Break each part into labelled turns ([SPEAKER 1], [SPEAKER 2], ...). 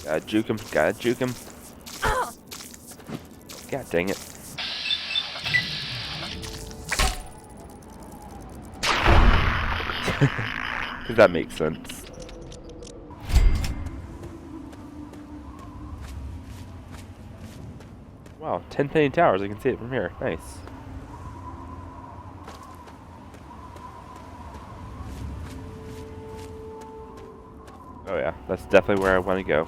[SPEAKER 1] Gotta juke him. Gotta juke him. God dang it. Because that makes sense. Wow, 10 penny towers. I can see it from here. Nice. Oh yeah, that's definitely where I want to go.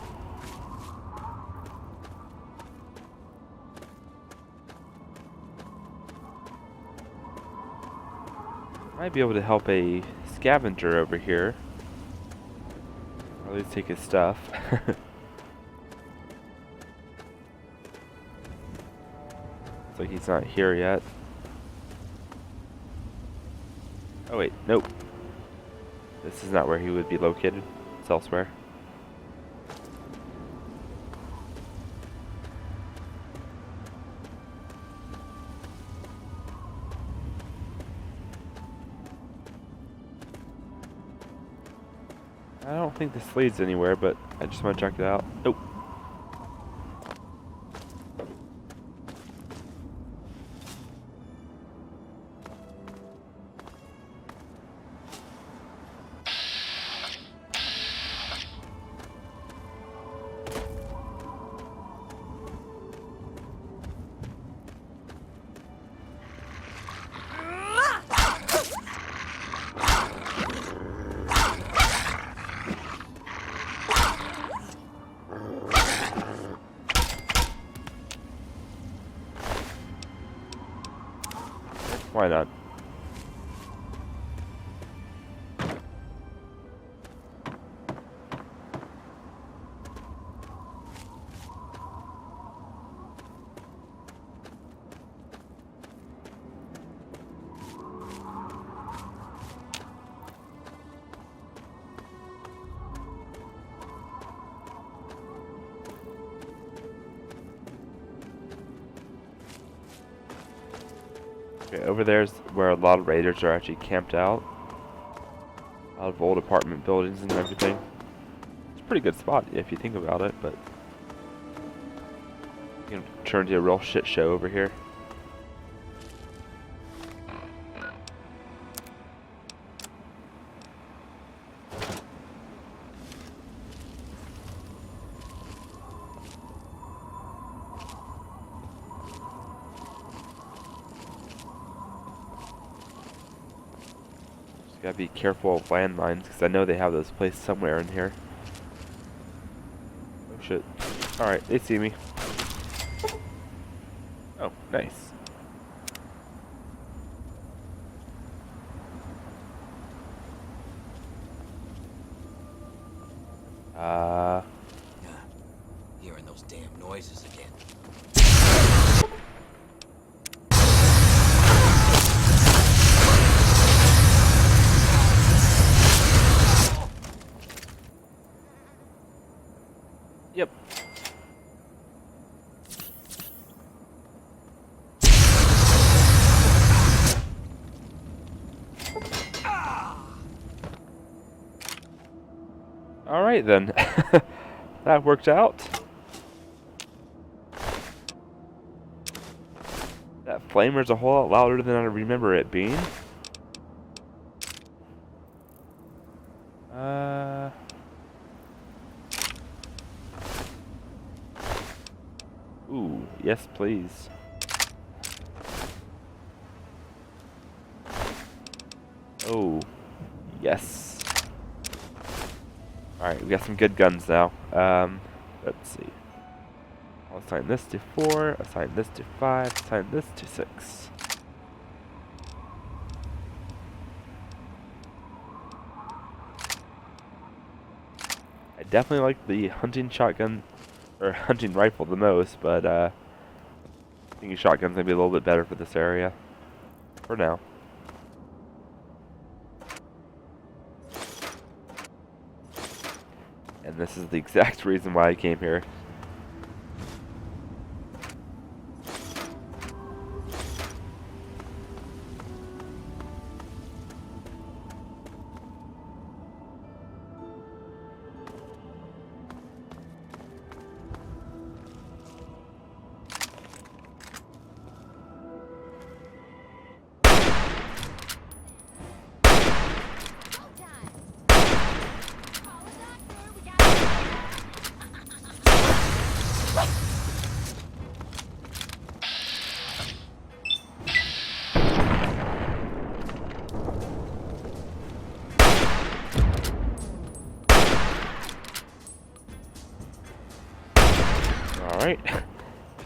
[SPEAKER 1] Might be able to help a scavenger over here. Or at least take his stuff. Looks like he's not here yet. Oh wait, nope. This is not where he would be located. It's elsewhere. I don't think this leads anywhere, but I just want to check it out. Nope. Why not? Okay, over there's where a lot of raiders are actually camped out. A lot of old apartment buildings and everything. It's a pretty good spot if you think about it, but you can turn into a real shit show over here. Gotta be careful of landmines, because I know they have those placed somewhere in here. Oh shit. Alright, they see me. Oh, nice.
[SPEAKER 2] Hearing those damn noises again.
[SPEAKER 1] Yep. Alright then. That worked out. That flamer's a whole lot louder than I remember it being. Ooh, yes please. Oh, yes. Alright, we got some good guns now. Let's see. I'll assign this to 4, assign this to 5, assign this to 6. I definitely like the hunting shotgun, or hunting rifle the most, but I think a shotgun's gonna be a little bit better for this area. For now. And this is the exact reason why I came here.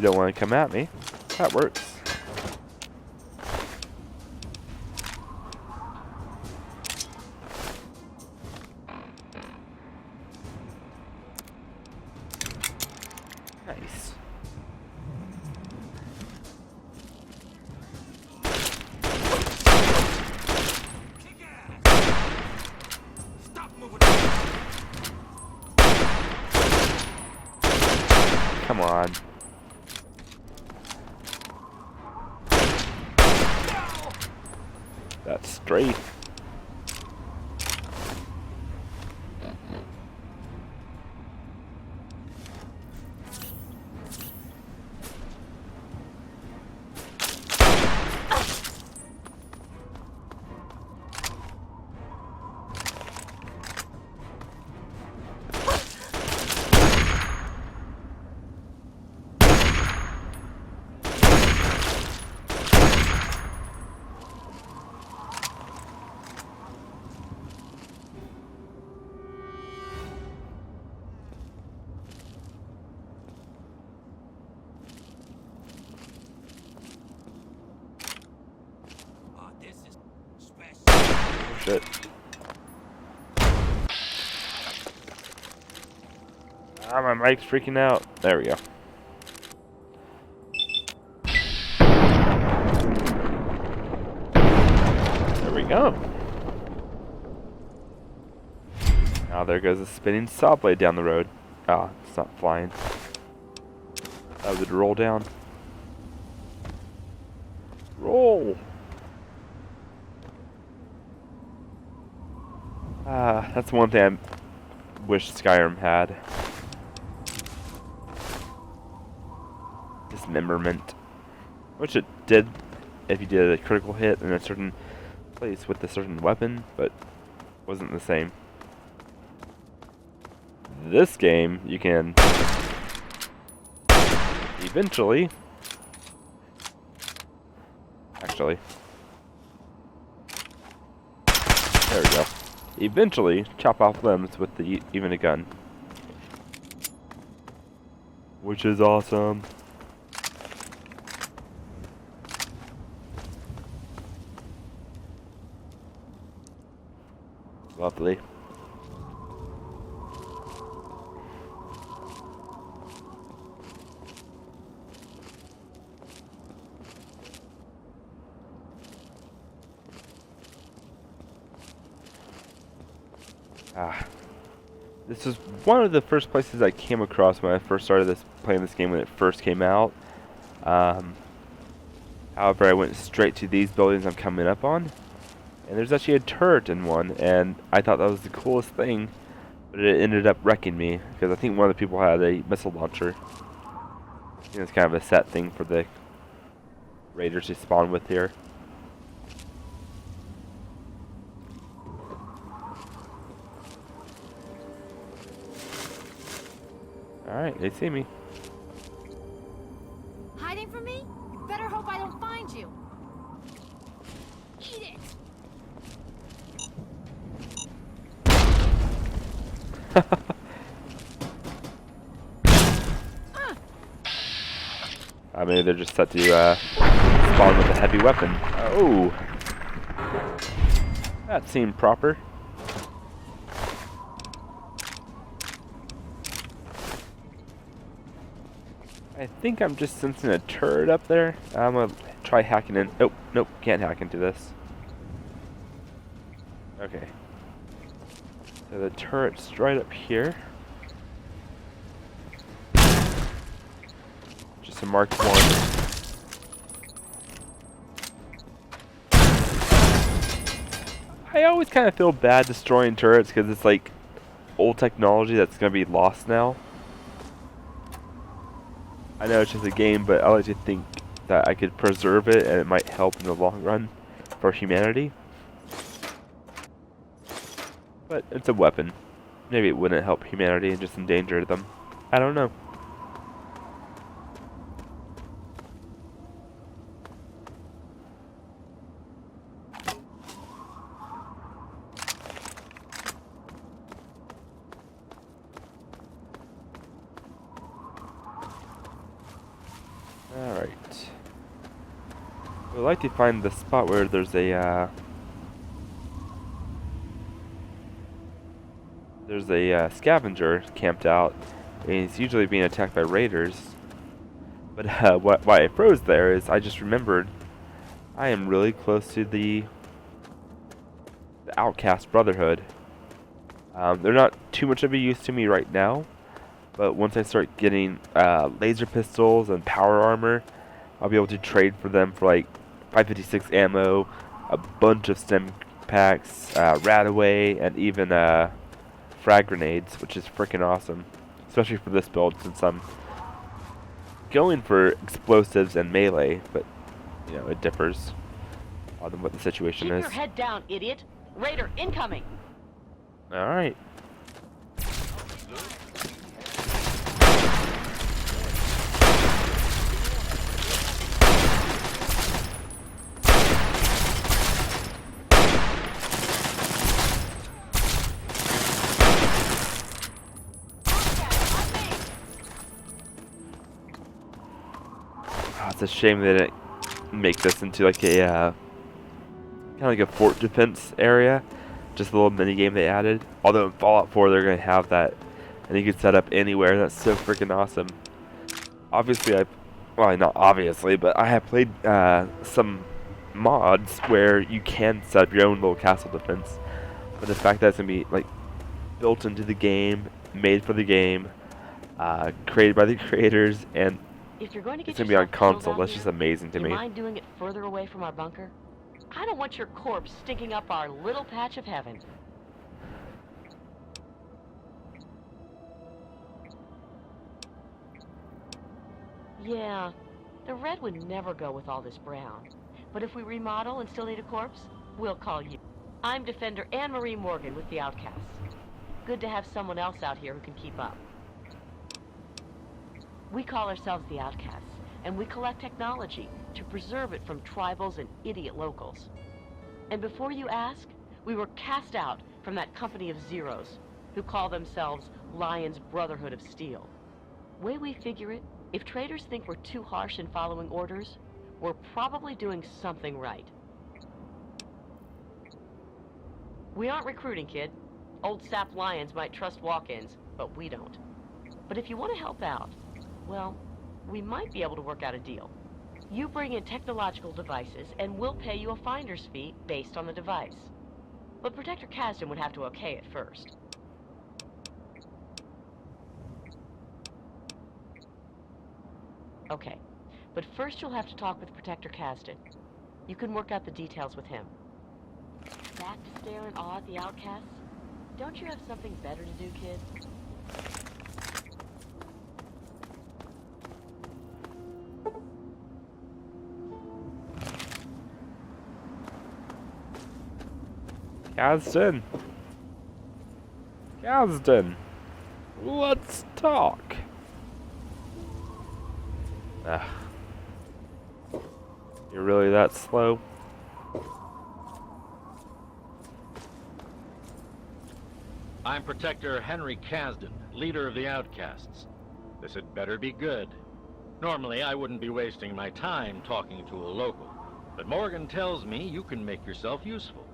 [SPEAKER 1] you don't want to come at me, that works. Nice. Come on. That's straight. Shit. Ah, my mic's freaking out. There we go. There we go. Now there goes a spinning saw blade down the road. Ah, it's not flying. That would roll down. Roll! Ah, that's one thing I wish Skyrim had. Dismemberment. Which it did if you did a critical hit in a certain place with a certain weapon, but wasn't the same. This game, you can eventually... Actually... There we go. Eventually, chop off limbs with even a gun. Which is awesome. Lovely. This is one of the first places I came across when I first started playing this game when it first came out. However, I went straight to these buildings I'm coming up on, and there's actually a turret in one, and I thought that was the coolest thing, but it ended up wrecking me because I think one of the people had a missile launcher. I think it's kind of a set thing for the raiders to spawn with here. Alright, they see me.
[SPEAKER 3] Hiding from me? Better hope I don't find you. Eat it!
[SPEAKER 1] I mean, they're just set to spawn with a heavy weapon. Oh! That seemed proper. I think I'm just sensing a turret up there. I'm gonna try hacking in. Nope, nope, can't hack into this. Okay. So the turret's right up here. Just a marked one. I always kind of feel bad destroying turrets because it's like old technology that's gonna be lost now. I know it's just a game, but I like to think that I could preserve it and it might help in the long run for humanity. But it's a weapon. Maybe it wouldn't help humanity and just endanger them. I don't know. I'd like to find the spot where there's a scavenger camped out, and he's usually being attacked by raiders. But why I froze there is I just remembered I am really close to the Outcast Brotherhood. They're not too much of a use to me right now, but once I start getting laser pistols and power armor, I'll be able to trade for them for like 556 ammo, a bunch of stem packs, Radaway, and even frag grenades, which is freaking awesome, especially for this build since I'm going for explosives and melee, but you know it differs on what the situation
[SPEAKER 4] Keep
[SPEAKER 1] is.
[SPEAKER 4] your head down, idiot! Raider incoming!
[SPEAKER 1] All right. Oh, it's a shame they didn't make this into like a kind of like a fort defense area. Just a little mini game they added. Although in Fallout 4 they're gonna have that, and you can set up anywhere. That's so freaking awesome. Obviously, well, not obviously, but I have played some mods where you can set up your own little castle defense. But the fact that it's gonna be like built into the game, made for the game, created by the creators, and
[SPEAKER 4] If you're going to get
[SPEAKER 1] it's gonna be on
[SPEAKER 4] yourself killed
[SPEAKER 1] console.
[SPEAKER 4] out
[SPEAKER 1] That's
[SPEAKER 4] here,
[SPEAKER 1] just amazing to
[SPEAKER 4] you
[SPEAKER 1] me.
[SPEAKER 4] mind doing it further away from our bunker? I don't want your corpse stinking up our little patch of heaven. Yeah, the red would never go with all this brown. But if we remodel and still need a corpse, we'll call you. I'm Defender Anne-Marie Morgan with the Outcasts. Good to have someone else out here who can keep up. We call ourselves the Outcasts, and we collect technology to preserve it from tribals and idiot locals. And before you ask, we were cast out from that company of zeros who call themselves Lion's Brotherhood of Steel. Way we figure it, if traders think we're too harsh in following orders, we're probably doing something right. We aren't recruiting, kid. Old sap lions might trust walk-ins, but we don't. But if you want to help out, well, we might be able to work out a deal. You bring in technological devices, and we'll pay you a finder's fee based on the device. But Protector Kasdan would have to okay it first. Okay, but first you'll have to talk with Protector Kasdan. You can work out the details with him. Back to stare in awe at the Outcasts? Don't you have something better to do, kid?
[SPEAKER 1] Kasdan, let's talk. You're really that slow?
[SPEAKER 5] I'm Protector Henry Kasdan, leader of the Outcasts. This had better be good. Normally, I wouldn't be wasting my time talking to a local, but Morgan tells me you can make yourself useful.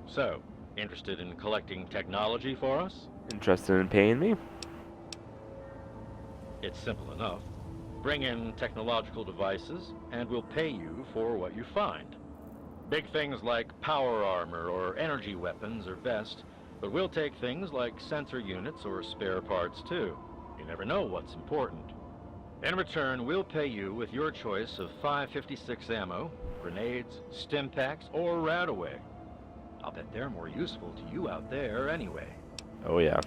[SPEAKER 5] So, interested in collecting technology for us?
[SPEAKER 1] Interested in paying me?
[SPEAKER 5] It's simple enough. Bring in technological devices, and we'll pay you for what you find. Big things like power armor or energy weapons are best, but we'll take things like sensor units or spare parts too. You never know what's important. In return, we'll pay you with your choice of 556 ammo, grenades, stim packs, or Radaway. I'll bet they're more useful to you out there anyway.
[SPEAKER 1] Oh yeah.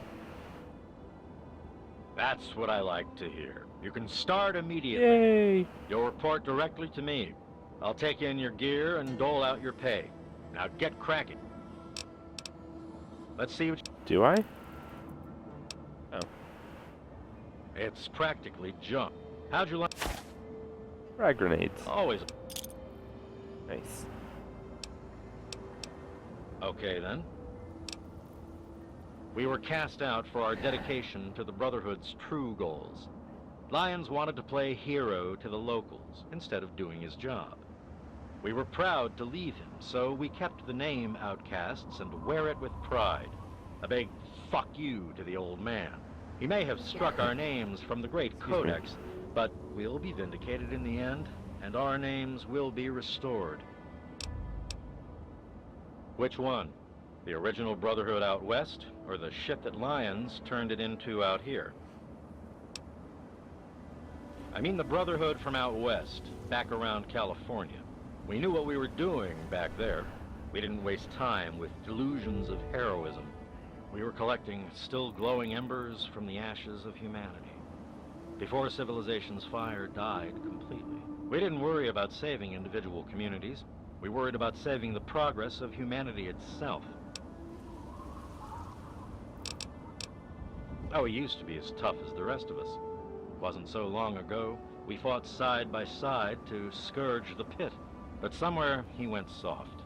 [SPEAKER 5] That's what I like to hear. You can start immediately.
[SPEAKER 1] Yay!
[SPEAKER 5] You'll report directly to me. I'll take in your gear and dole out your pay. Now get cracking. Let's see what
[SPEAKER 1] Do I? Oh.
[SPEAKER 5] It's practically junk. How'd you like?
[SPEAKER 1] Frag grenades.
[SPEAKER 5] Always.
[SPEAKER 1] Nice.
[SPEAKER 5] Okay then. We were cast out for our dedication to the Brotherhood's true goals. Lyons wanted to play hero to the locals instead of doing his job. We were proud to leave him, so we kept the name Outcasts and wear it with pride. A big fuck you to the old man. He may have struck our names from the Great Codex, but we'll be vindicated in the end, and our names will be restored. Which one? The original Brotherhood out west, or the shit that Lyons turned it into out here? I mean the Brotherhood from out west, back around California. We knew what we were doing back there. We didn't waste time with delusions of heroism. We were collecting still glowing embers from the ashes of humanity, before civilization's fire died completely. We didn't worry about saving individual communities. We worried about saving the progress of humanity itself. Oh, he used to be as tough as the rest of us. Wasn't so long ago, we fought side by side to scourge the pit. But somewhere he went soft.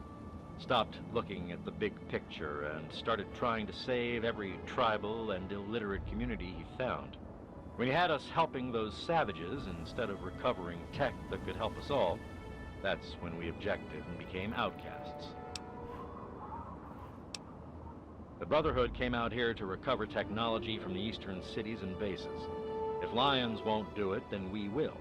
[SPEAKER 5] Stopped looking at the big picture and started trying to save every tribal and illiterate community he found. When he had us helping those savages instead of recovering tech that could help us all, that's when we objected and became outcasts. The Brotherhood came out here to recover technology from the eastern cities and bases. If Lyons won't do it, then we will.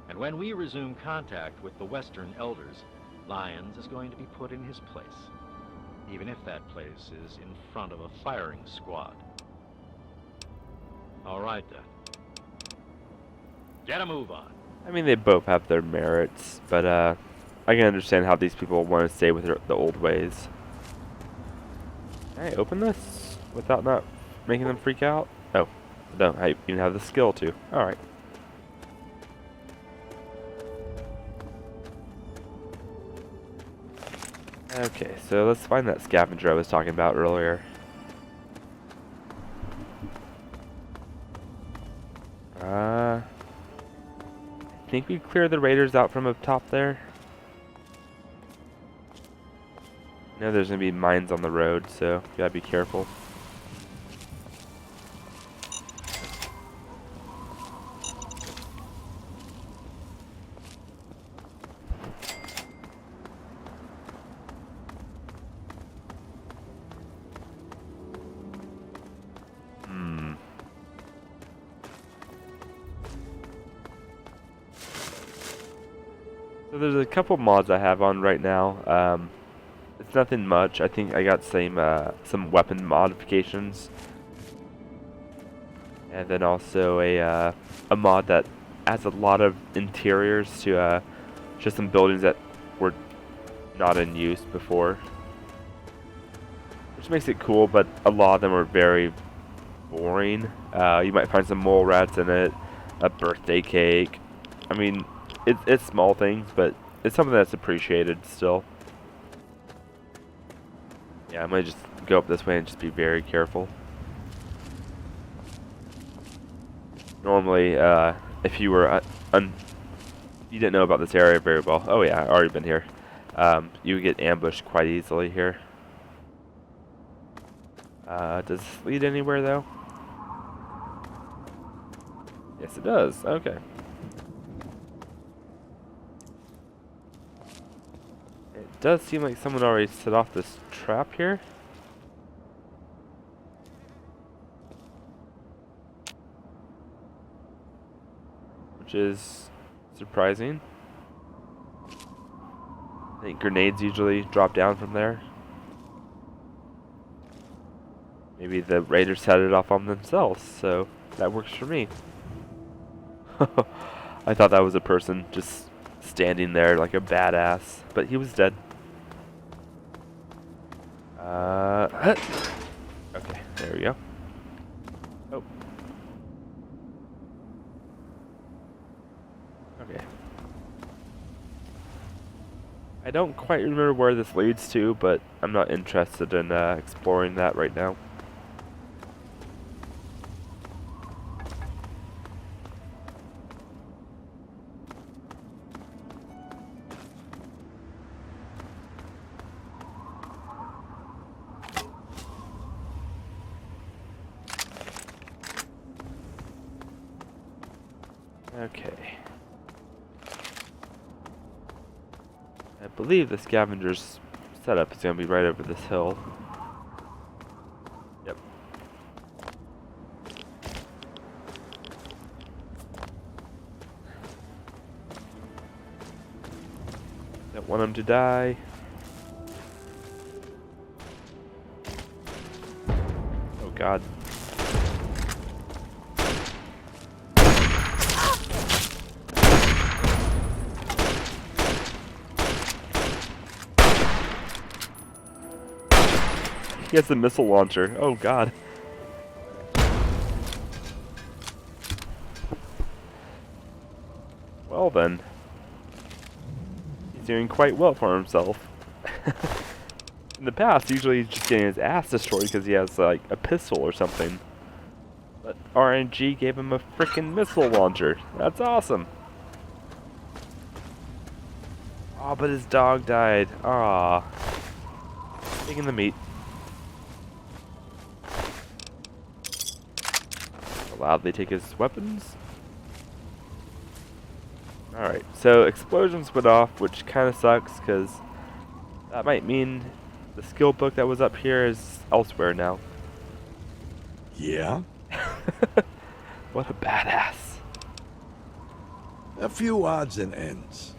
[SPEAKER 5] And when we resume contact with the Western Elders, Lyons is going to be put in his place, even if that place is in front of a firing squad. All right, then. Get a move on.
[SPEAKER 1] I mean, they both have their merits, but I can understand how these people want to stay with the old ways. Can I open this without not making them freak out? Oh, I don't. I even have the skill to. All right. Okay, so let's find that scavenger I was talking about earlier. I think we cleared the raiders out from up top there. I know there's gonna be mines on the road, so you gotta be careful. So there's a couple mods I have on right now. It's nothing much. I think I got some weapon modifications, and then also a mod that adds a lot of interiors to just some buildings that were not in use before, which makes it cool. But a lot of them are very boring. You might find some mole rats in it, a birthday cake. I mean, it's small things, but it's something that's appreciated still. Yeah, I might just go up this way and just be very careful. Normally, if you were you didn't know about this area very well. Oh yeah, I've already been here. You would get ambushed quite easily here. Does this lead anywhere though? Yes, it does. Okay. It does seem like someone already set off this trap here. Which is surprising. I think grenades usually drop down from there. Maybe the raiders set it off on themselves, so that works for me. I thought that was a person just standing there like a badass, but he was dead. Okay, there we go. Oh. Okay. I don't quite remember where this leads to, but I'm not interested in exploring that right now. Okay. I believe the scavenger's setup is going to be right over this hill. Yep. Don't want him to die. Oh God. He has a missile launcher. Oh God. Well then. He's doing quite well for himself. In the past, usually he's just getting his ass destroyed because he has like a pistol or something. But RNG gave him a freaking missile launcher. That's awesome. Oh, but his dog died. Ah. Taking the meat. Allowed they take his weapons. Alright, so explosions went off, which kind of sucks because that might mean the skill book that was up here is elsewhere now.
[SPEAKER 6] Yeah?
[SPEAKER 1] What a badass.
[SPEAKER 6] A few odds and ends.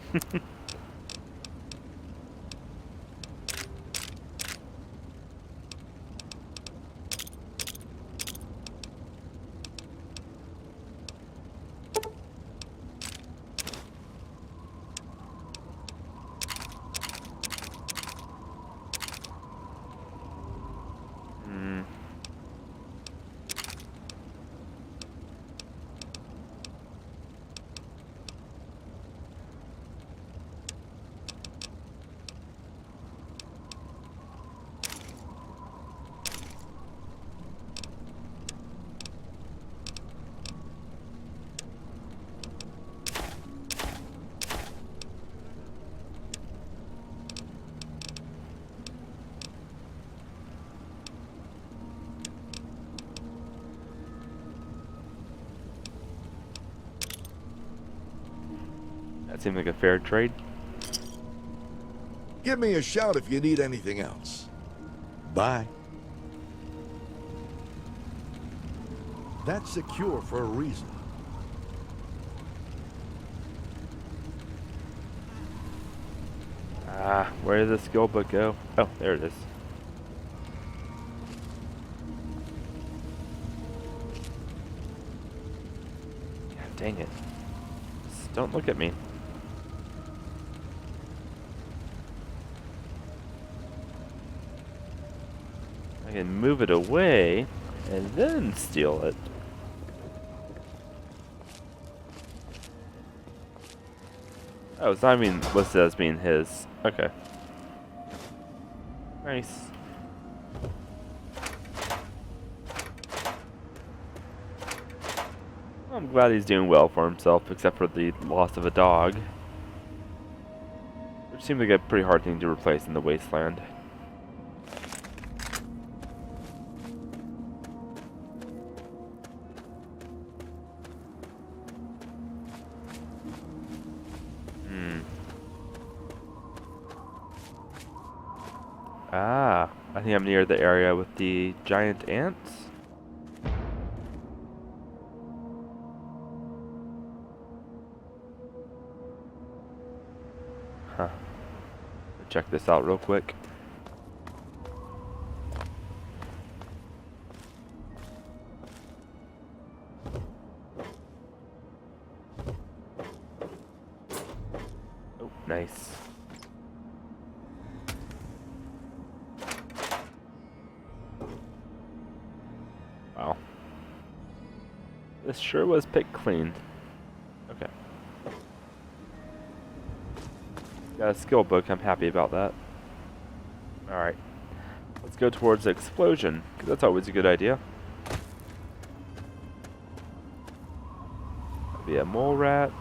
[SPEAKER 6] That seemed like a fair trade. Give me a shout if you need anything else. Bye. That's secure for a reason.
[SPEAKER 1] Ah, where did the skill book go? Oh, there it is. God dang it. Just don't look at me. I can move it away and then steal it. Oh, it's not even listed as being his. Okay. Nice. I'm glad he's doing well for himself, except for the loss of a dog. Which seems like a pretty hard thing to replace in the wasteland. Ah, I think I'm near the area with the giant ants. Huh. Check this out real quick. Oh, nice. Wow. This sure was picked clean. Okay. Got a skill book, I'm happy about that. Alright. Let's go towards the explosion, because that's always a good idea. That'll be a mole rat.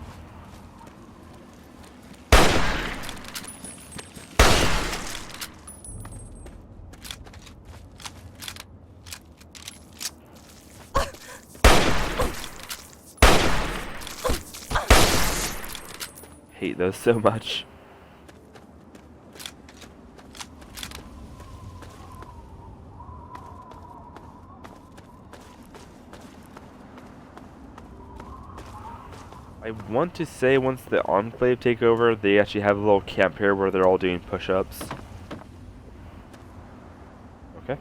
[SPEAKER 1] Hate those so much. I want to say once the Enclave take over, they actually have a little camp here where they're all doing push-ups. Okay.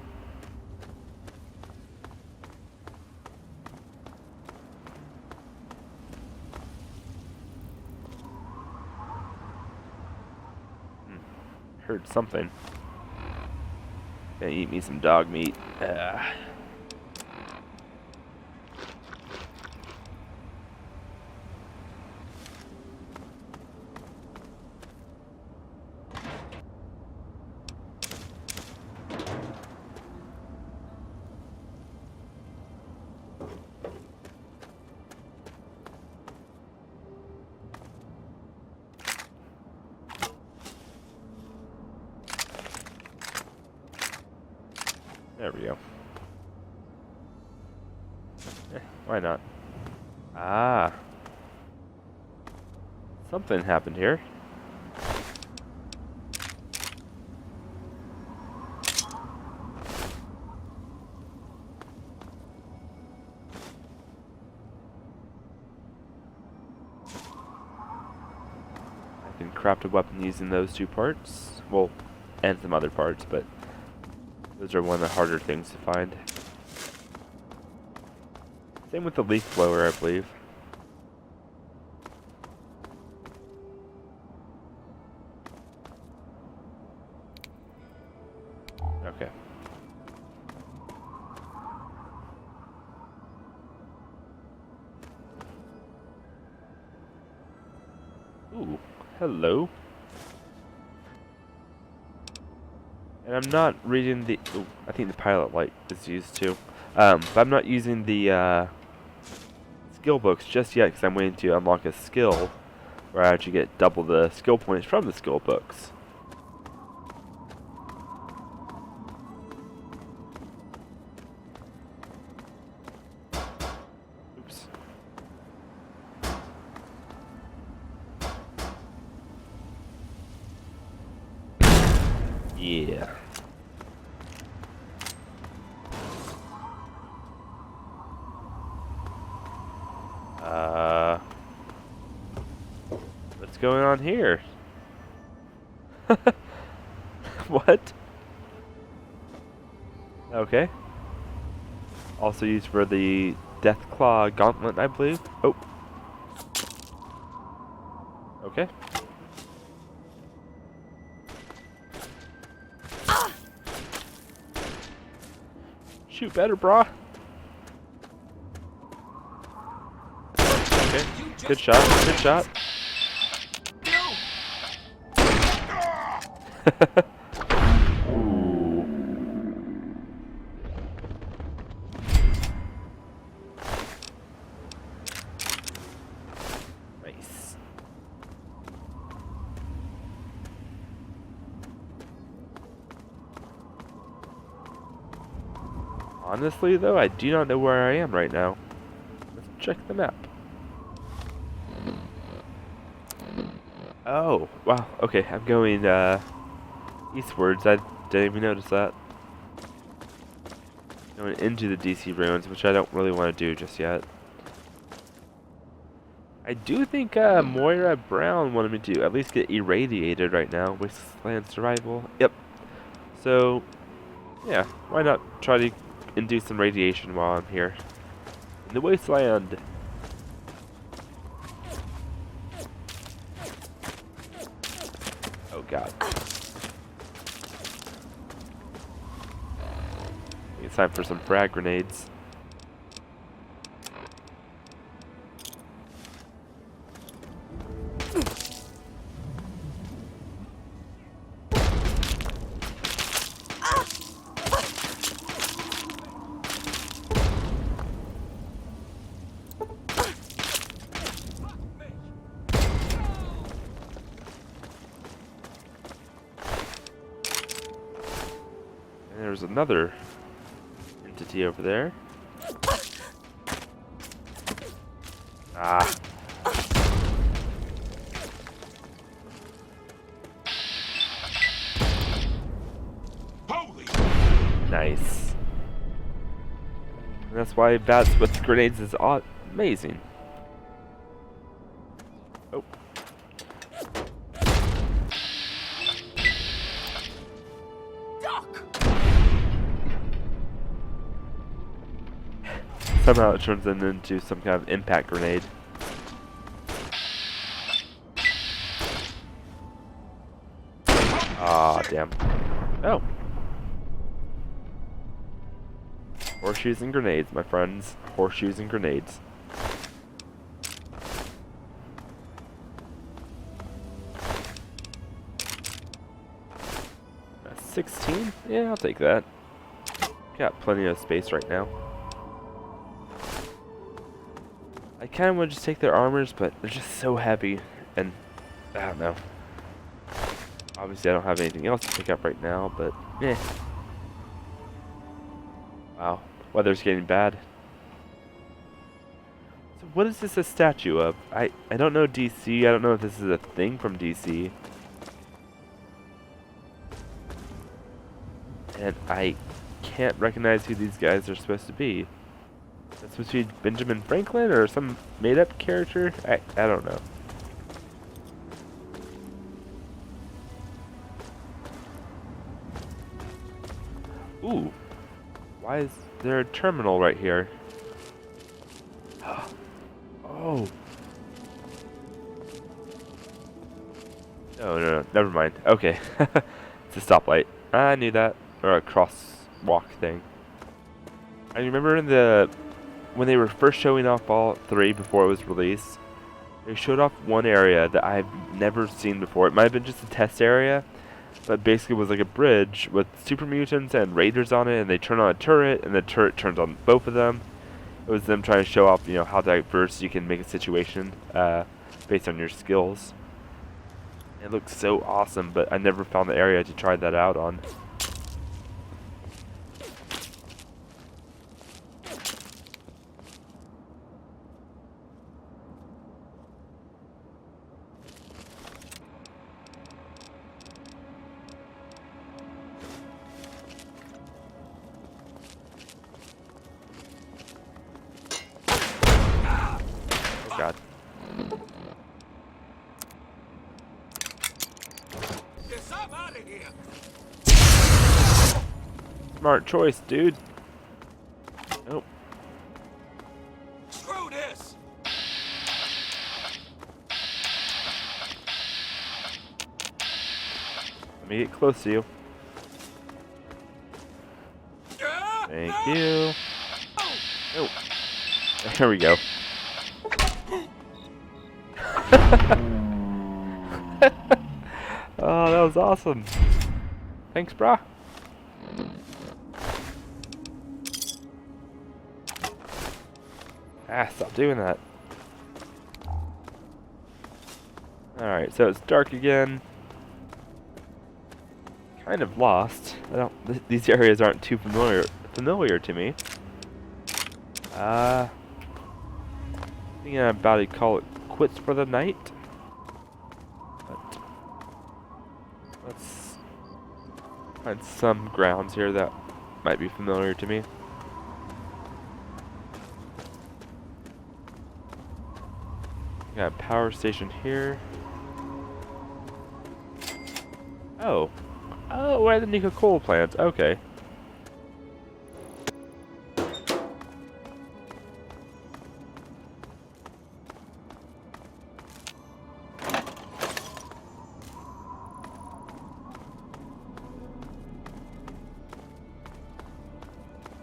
[SPEAKER 1] Heard something. Gonna eat me some dog meat. There we go. Why not? Ah. Something happened here. I can craft a weapon using those two parts. Well, and some other parts, but those are one of the harder things to find. Same with the leaf blower, I believe. Okay. Ooh, hello. And I'm not reading the... Ooh, I think the pilot light is used too. But I'm not using the skill books just yet because I'm waiting to unlock a skill where I actually get double the skill points from the skill books. Oops. Yeah. What's going on here? What? Okay. Also used for the Deathclaw Gauntlet, I believe. Oh. Okay. Shoot better, brah. Okay. Good shot. Good shot. Ooh. Nice. Honestly, though, I do not know where I am right now. Let's check the map. Oh, wow. Okay, I'm going eastwards. I didn't even notice that. Going into the DC ruins, which I don't really want to do just yet. I do think Moira Brown wanted me to at least get irradiated right now. Wasteland survival. Yep. So, yeah, why not try to induce some radiation while I'm here in the wasteland. Oh god. It's time for some frag grenades. There's another entity over there. Ah.
[SPEAKER 6] Holy!
[SPEAKER 1] Nice. And that's why bats with grenades is amazing. Somehow it turns them into some kind of impact grenade. Ah, damn. Oh. Horseshoes and grenades, my friends. Horseshoes and grenades. 16? Yeah, I'll take that. Got plenty of space right now. I kind of want to just take their armors, but they're just so heavy, and I don't know. Obviously, I don't have anything else to pick up right now, but eh. Wow, weather's getting bad. So what is this a statue of? I don't know DC. I don't know if this is a thing from DC. And I can't recognize who these guys are supposed to be. That's supposed to be Benjamin Franklin or some made-up character? I don't know. Ooh. Why is there a terminal right here? Oh. No, never mind. Okay. It's a stoplight. I knew that. Or a crosswalk thing. I remember when they were first showing off Fallout 3 before it was released, they showed off one area that I've never seen before. It might have been just a test area, but basically it was like a bridge with super mutants and raiders on it, and they turn on a turret, and the turret turns on both of them. It was them trying to show off, you know, how diverse you can make a situation based on your skills. It looks so awesome, but I never found the area to try that out on. Oh God. Smart choice, dude. Nope.
[SPEAKER 2] Screw this!
[SPEAKER 1] Let me get close to you. Thank you. Oh. There we go. Oh, that was awesome. Thanks, brah. Ah, stop doing that. Alright, so it's dark again. Kind of lost. These areas aren't too familiar to me. I think I'm about to call it quits for the night. But let's find some grounds here that might be familiar to me. Got a power station here. Oh. Oh, we're at the Nika coal plant. Okay.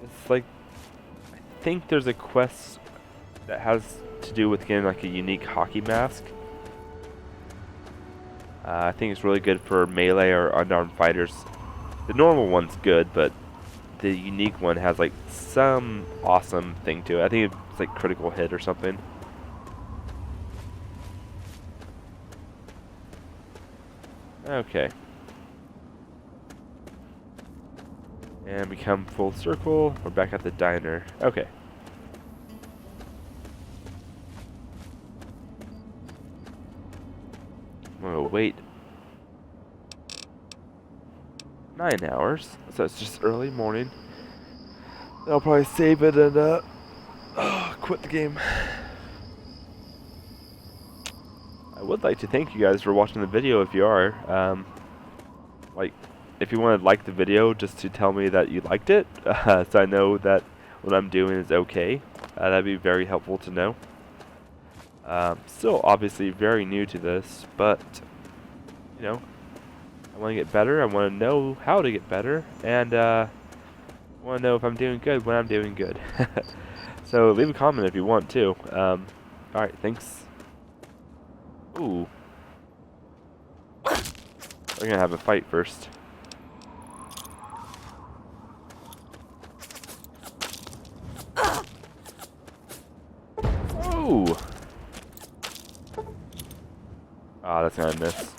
[SPEAKER 1] It's like, I think there's a quest that has to do with getting like a unique hockey mask. I think it's really good for melee or unarmed fighters. The normal one's good, but the unique one has like some awesome thing to it. I think it's like critical hit or something. Okay. And we come full circle. We're back at the diner. Okay. Oh, wait. 9 hours. So it's just early morning. I'll probably save it and quit the game. I would like to thank you guys for watching the video if you are. Like, if you want to like the video, just to tell me that you liked it, so I know that what I'm doing is okay. That'd be very helpful to know. Still obviously very new to this, but you know, I want to get better. I want to know how to get better, and I want to know if I'm doing good when I'm doing good. So leave a comment if you want to. Alright, thanks. Ooh. We're gonna have a fight first. Oh! Ah, that's gonna miss.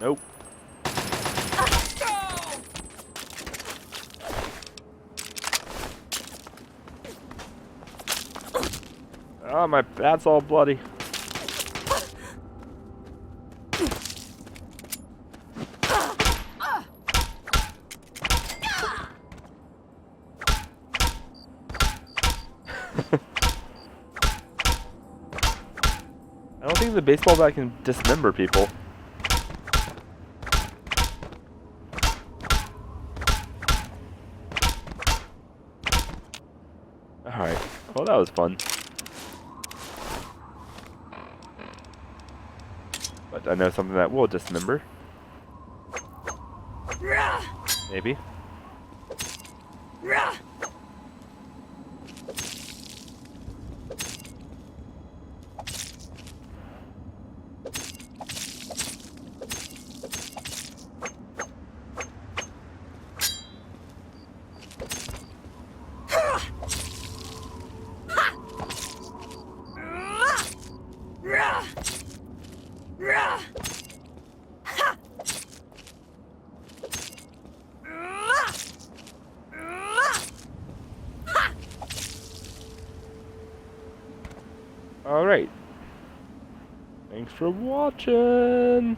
[SPEAKER 1] Nope. Oh, my bat's all bloody. I don't think the baseball bat can dismember people. Alright, well that was fun. But I know something that will dismember. Maybe. Alright. Thanks for watching.